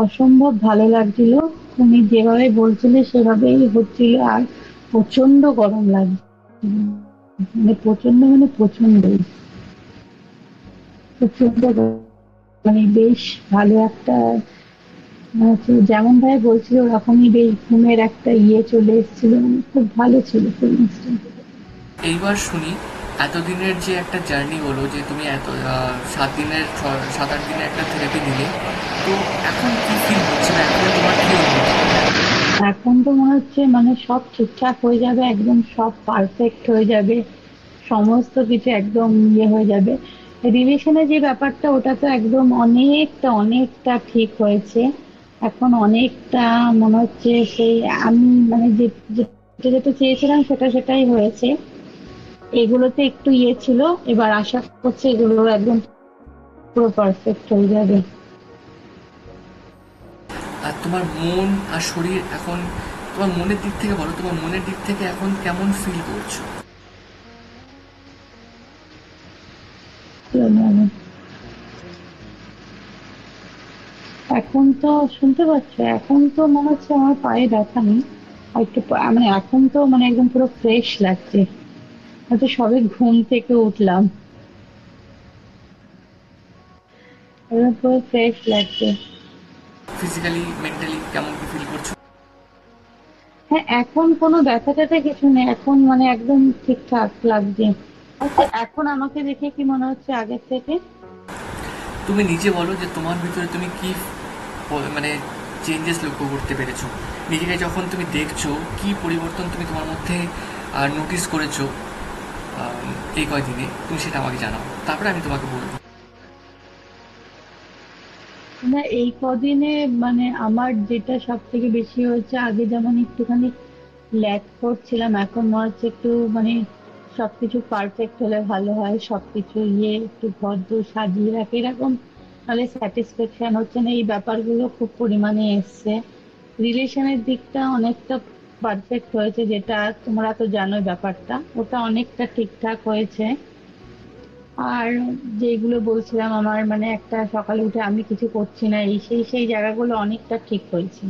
অসম্ভব ভালো লাগছিল। তুমি যেভাবে বলছিলে সেভাবেই হচ্ছিল। আর প্রচন্ড গরম লাগছে, মানে প্রচন্ড, মানে প্রচন্ডই, প্রচন্ড গরম। মানে বেশ ভালো একটা, হচ্ছে যেমন ভাবে বলছিল ওরকমই বেশ ঘুমের একটা চলে এসেছিল, মানে খুব ভালো ছিল ফিলিংসটা। এইবার শুনি, এতদিনের যে একটা জার্নি হলো, যে তুমি এত 7 দিনের 7-8 দিনের একটা থেরাপি দিলে, তো এখন কি ফিল হচ্ছে বা এখন তোমার কি অনুভূতি? এখন তো মনে হচ্ছে মানে সব ঠিকঠাক হয়ে যাবে, একদম সব পারফেক্ট হয়ে যাবে, সমস্ত কিছু একদম হয়ে যাবে। রিলেশনের যে ব্যাপারটা ওটা তো একদম অনেকটা অনেকটা ঠিক হয়েছে। এখন অনেকটা মনে হচ্ছে সেই আমি মানে যেটা যেটা চেয়েছিলাম সেটা সেটাই হয়েছে। এগুলোতে একটু ছিল, এবার আশা করছি এগুলো একদম পুরো পারফেক্ট হয়ে যাবে। আর তোমার মন আর শরীর এখন, তোমার মনের দিক থেকে বলো, তোমার মনের দিক থেকে এখন কেমন ফিল করছো? এখন তো শুনতে পাচ্ছ, এখন তো মনে হচ্ছে আমার পায়ে ব্যথা নেই। আর একটু মানে এখন তো মানে একদম পুরো ফ্রেশ লাগছে, হয়তো সবে ঘুম থেকে উঠলাম, একদম পুরো ফ্রেশ লাগছে। ফিজিক্যালি মেন্টালি কেমন কি ফিল করছো? হ্যাঁ, এখন কোনো ব্যথা ট্যাথা কিছু নেই, এখন মানে একদম ঠিকঠাক লাগছে। আচ্ছা, এখন আমাকে দেখে কি মনে হচ্ছে আগের থেকে? তুমি নিজে বলো যে তোমার ভিতরে তুমি কি মানে চেঞ্জেস লক্ষ্য করতে পেরেছো, নিজেকে যখন তুমি দেখছো, কি পরিবর্তন তুমি তোমার মধ্যে নোটিস করেছো এই কয়দিনে, তুমি সেটা আমাকে জানাও, তারপরে আমি তোমাকে বলবো। না, এই কদিনে মানে আমার যেটা সব থেকে বেশি হয়েছে, আগে যেমন একটুখানি ল্যাক করছিলাম, এখন মনে হচ্ছে একটু মানে সবকিছু পারফেক্ট হলে ভালো হয়, সবকিছু একটু ভদ্র সাজিয়ে রাখে এরকম, তাহলে স্যাটিসফ্যাকশন হচ্ছে না, এই ব্যাপারগুলো খুব পরিমাণে এসছে। রিলেশনের দিকটা অনেকটা পারফেক্ট হয়েছে, যেটা তোমরা তো জানোই ব্যাপারটা, ওটা অনেকটা ঠিকঠাক হয়েছে। আর যেগুলো বলছিলাম, আমার মানে একটা সকালে উঠে আমি কিছু করছি না, এই সেই সেই জায়গাগুলো অনেকটা ঠিক হয়েছে।